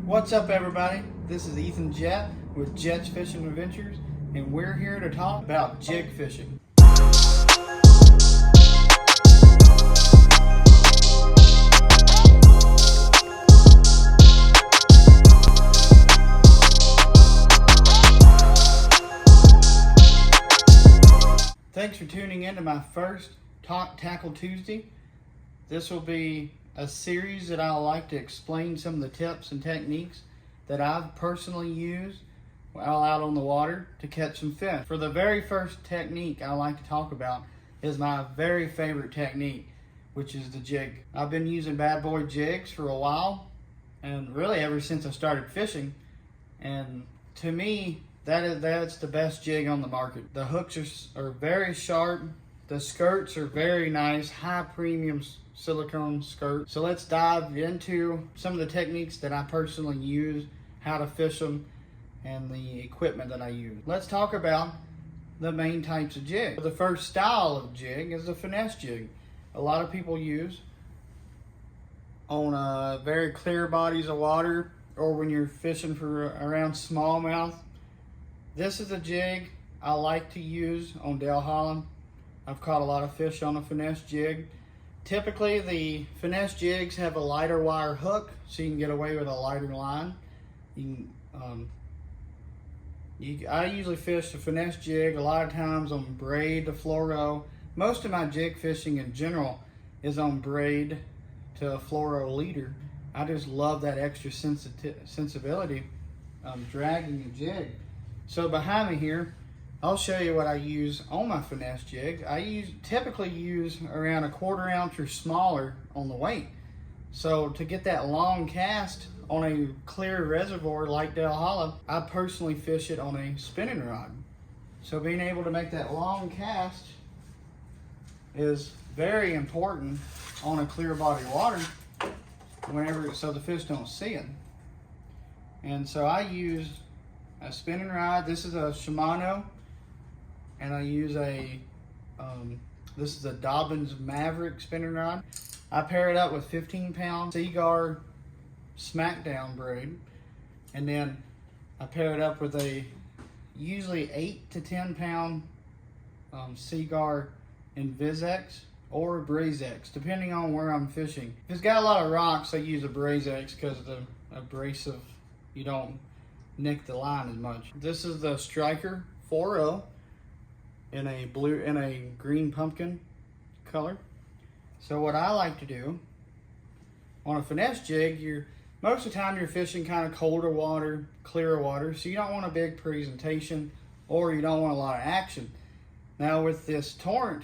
What's up, everybody? This is Ethan Jett with Jett's Fishing Adventures, and we're here to talk about jig fishing. Thanks for tuning in to my first Talk Tackle Tuesday. This will be a series that I like to explain some of the tips and techniques that I've personally used while out on the water to catch some fish. For the very first technique I like to talk about is my very favorite technique, which is the jig. I've been using bad boy jigs for a while, and really ever since I started fishing, and to me that's the best jig on the market. The hooks are very sharp, the skirts are very nice, high premium silicone skirt. So let's dive into some of the techniques that I personally use, how to fish them, and the equipment that I use. Let's talk about the main types of jig. The first style of jig is the finesse jig. A lot of people use on very clear bodies of water, or when you're fishing for around smallmouth. This is a jig I like to use on Dale Holland. I've caught a lot of fish on a finesse jig. Typically, the finesse jigs have a lighter wire hook, so you can get away with a lighter line. I usually fish the finesse jig a lot of times on braid to fluoro. Most of my jig fishing in general is on braid to a fluoro leader. I just love that extra sensibility dragging a jig. So behind me here, I'll show you what I use on my finesse jig. I typically use around 1/4 ounce or smaller on the weight. So to get that long cast on a clear reservoir like Dale Holland, I personally fish it on a spinning rod. So being able to make that long cast is very important on a clear body of water so the fish don't see it. And so I use a spinning rod. This is a Shimano, and I use this is a Dobbins Maverick spinning rod. I pair it up with 15-pound seaguar smackdown braid, and then I pair it up with a usually 8 to 10-pound seaguar Invisex or Brazex, depending on where I'm fishing. If it's got a lot of rocks, I use a Brazex because of the abrasive. You don't nick the line as much. This is the Striker 4.0 in a green pumpkin color. So what I like to do on a finesse jig, most of the time you're fishing kind of colder water, clearer water, so you don't want a big presentation or you don't want a lot of action. Now with this Torrent,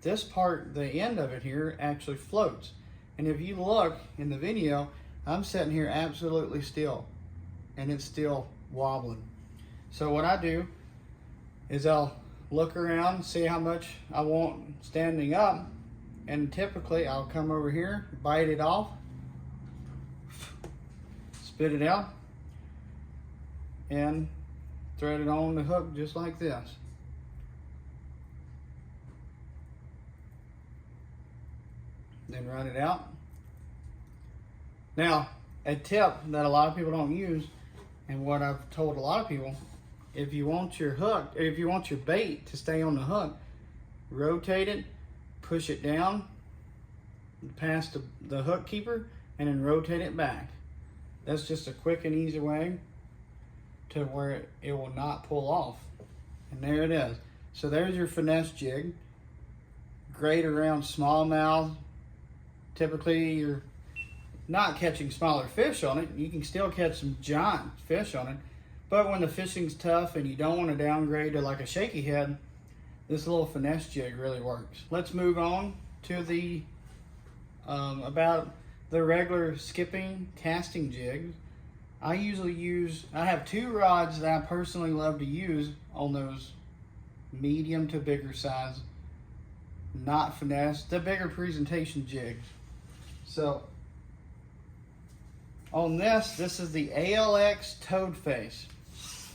this part, the end of it here, actually floats. And if you look in the video, I'm sitting here absolutely still, and it's still wobbling. So what I do is I'll look around, see how much I want standing up, and typically I'll come over here, bite it off, spit it out, and thread it on the hook just like this. Then run it out. Now, a tip that a lot of people don't use, and what I've told a lot of people, if you want your bait to stay on the hook, rotate it, push it down past the hook keeper, and then rotate it back. That's just a quick and easy way to where it will not pull off. And there it is. So there's your finesse jig. Great around smallmouth. Typically you're not catching smaller fish on it. You can still catch some giant fish on it. But when the fishing's tough and you don't want to downgrade to like a shaky head, this little finesse jig really works. Let's move on to the about the regular skipping casting jig. I have 2 rods that I personally love to use on those medium to bigger size, not finesse, the bigger presentation jigs. So on this is the ALX Toad Face.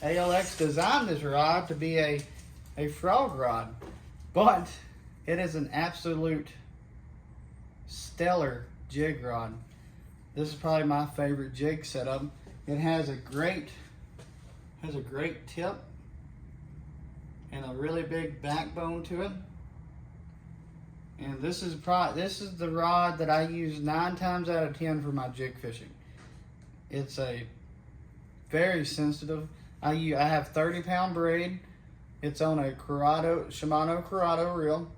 ALX designed this rod to be a frog rod, but it is an absolute stellar jig rod. This is probably my favorite jig setup. It has a great tip and a really big backbone to it. And this is the rod that I use 9 times out of 10 for my jig fishing. It's a very sensitive. I have 30-pound braid. It's on a Shimano Corrado reel,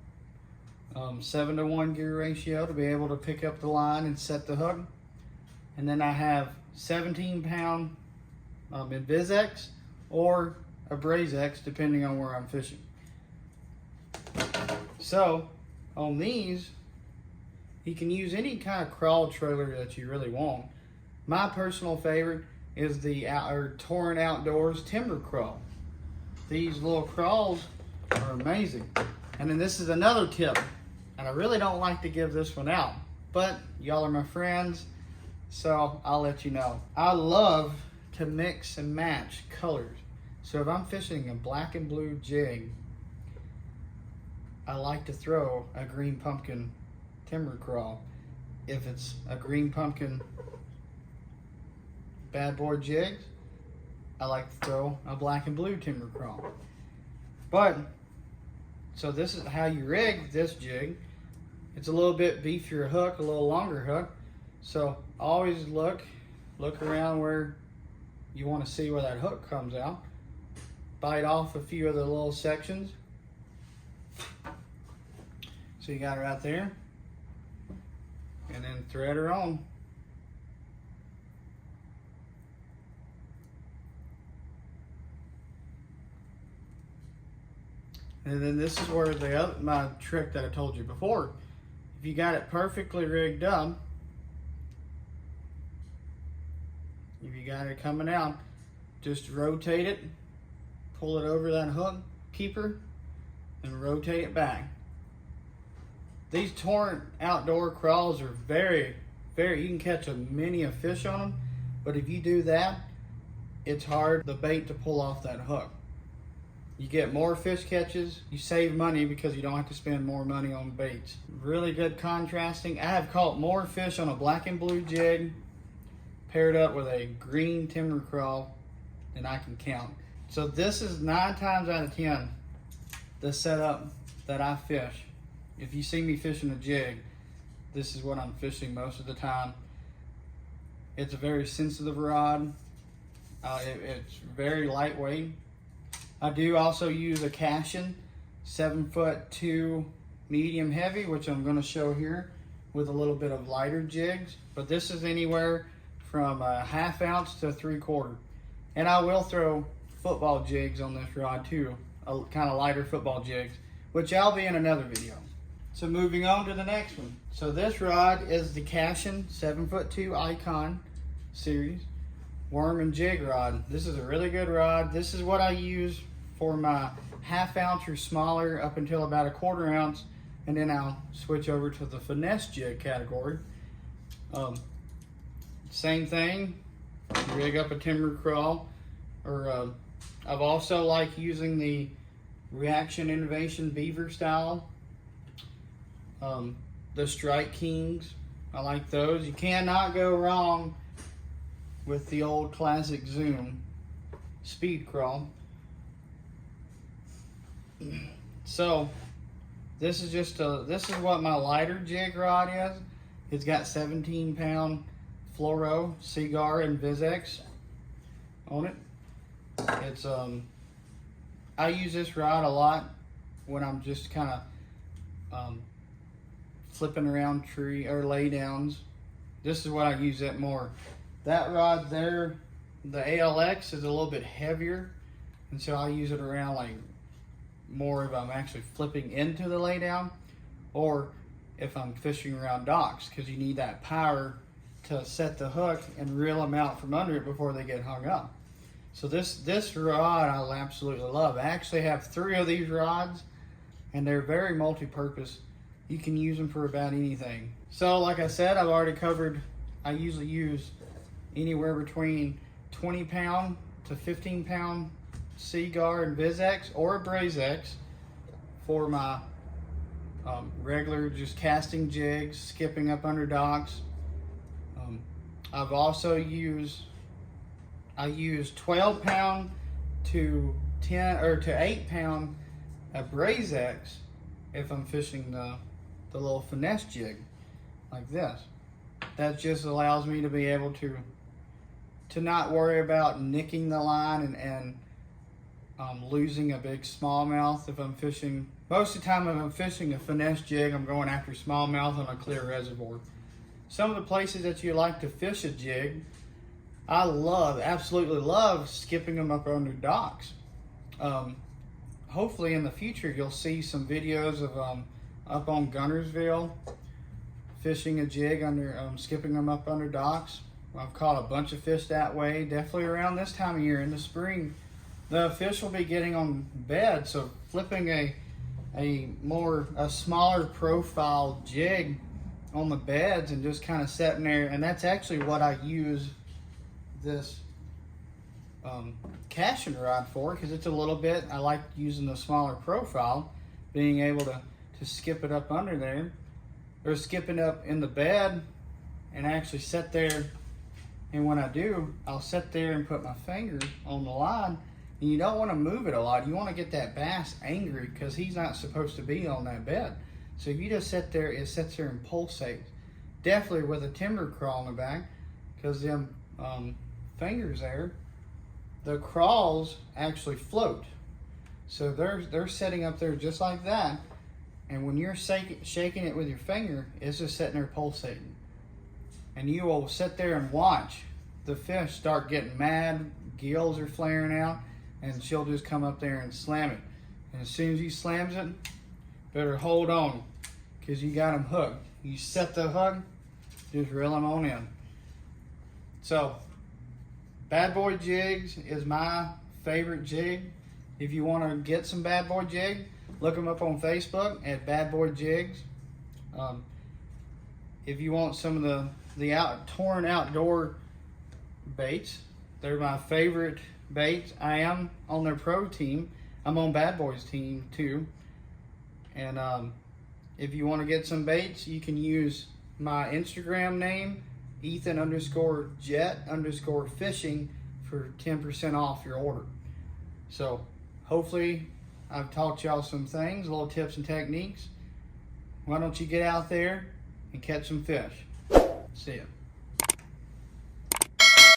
7-to-1 gear ratio to be able to pick up the line and set the hook. And then I have 17-pound Invis-X or a Braze-X, depending on where I'm fishing. So on these, you can use any kind of crawl trailer that you really want. My personal favorite is the Torrent Outdoors timber crawl. These little crawls are amazing. And then this is another tip, and I really don't like to give this one out, but y'all are my friends, so I'll let you know. I love to mix and match colors. So if I'm fishing a black and blue jig, I like to throw a green pumpkin timber crawl. If it's a green pumpkin bad boy jigs, I like to throw a black and blue timber crawl. But, so this is how you rig this jig. It's a little bit beefier hook, a little longer hook. So always look around where you want to see where that hook comes out. Bite off a few of the little sections. So you got it right there. And then thread her on. And then this is where my trick that I told you before. If you got it perfectly rigged up, if you got it coming out, just rotate it, pull it over that hook keeper, and rotate it back. These Torrent Outdoor crawls are you can catch many a fish on them, but if you do that, it's hard the bait to pull off that hook. You get more fish catches, you save money because you don't have to spend more money on baits. Really good contrasting. I have caught more fish on a black and blue jig paired up with a green timber crawl than I can count. So this is 9 times out of 10 the setup that I fish. If you see me fishing a jig, this is what I'm fishing most of the time. It's a very sensitive rod. It's very lightweight. I do also use a Cashin 7'2" medium heavy, which I'm going to show here with a little bit of lighter jigs. But this is anywhere from a 1/2 ounce to 3/4. And I will throw football jigs on this rod too, kind of lighter football jigs, which I'll be in another video. So moving on to the next one. So this rod is the Cashin 7'2" Icon series worm and jig rod. This is a really good rod. This is what I use for my 1/2 ounce or smaller up until about a 1/4 ounce, and then I'll switch over to the Finesse jig category. Same thing, rig up a timber crawl, or I've also like using the Reaction Innovation Beaver style, the Strike Kings. I like those. You cannot go wrong with the old classic Zoom speed crawl. So this is what my lighter jig rod is. It's got 17-pound fluoro seaguar and Invis-X on it. It's I use this rod a lot when I'm just kind of flipping around tree or lay downs. This is what I use it more. That rod there, the ALX, is a little bit heavier, and so I use it around like more if I'm actually flipping into the lay down, or if I'm fishing around docks, because you need that power to set the hook and reel them out from under it before they get hung up. So this rod I absolutely love. I actually have 3 of these rods, and they're very multi-purpose. You can use them for about anything. So like I said, I've already covered, I usually use anywhere between 20-pound to 15-pound seaguar and Invis-X or a Braze-X for my regular just casting jigs, skipping up under docks. I've also used I use 12 pound to 10 or to 8 pound braze X if I'm fishing the little finesse jig like this. That just allows me to be able to not worry about nicking the line and losing a big smallmouth if I'm fishing. Most of the time if I'm fishing a finesse jig, I'm going after smallmouth on a clear reservoir. Some of the places that you like to fish a jig, I absolutely love skipping them up under docks. Hopefully in the future you'll see some videos of up on Guntersville fishing a jig under, skipping them up under docks. I've caught a bunch of fish that way. Definitely around this time of year in the spring, the fish will be getting on bed. So flipping a smaller profile jig on the beds and just kind of sitting there, and that's actually what I use this casting rod for, because it's a little bit, I like using the smaller profile, being able to skip it up under there, or skipping up in the bed and actually sit there. And when I do, I'll sit there and put my finger on the line, and you don't want to move it a lot. You want to get that bass angry because he's not supposed to be on that bed. So if you just sit there, it sits there and pulsates. Definitely with a timber crawl in the back, because them fingers there, the crawls actually float. So they're setting up there just like that. And when you're shaking it with your finger, it's just sitting there pulsating. And you will sit there and watch the fish start getting mad, gills are flaring out, and she'll just come up there and slam it. And as soon as he slams it, better hold on, because you got him hooked. You set the hook, just reel him on in. So, Bad Boy Jigs is my favorite jig. If you want to get some Bad Boy jig, look them up on Facebook at Bad Boy Jigs. If you want some of the Torrent Outdoor baits, they're my favorite baits. I am on their pro team. I'm on Bad Boy's team too. And if you want to get some baits, you can use my Instagram name, Ethan_jet_fishing, for 10% off your order. So hopefully I've taught y'all some things, little tips and techniques. Why don't you get out there and catch some fish? See ya.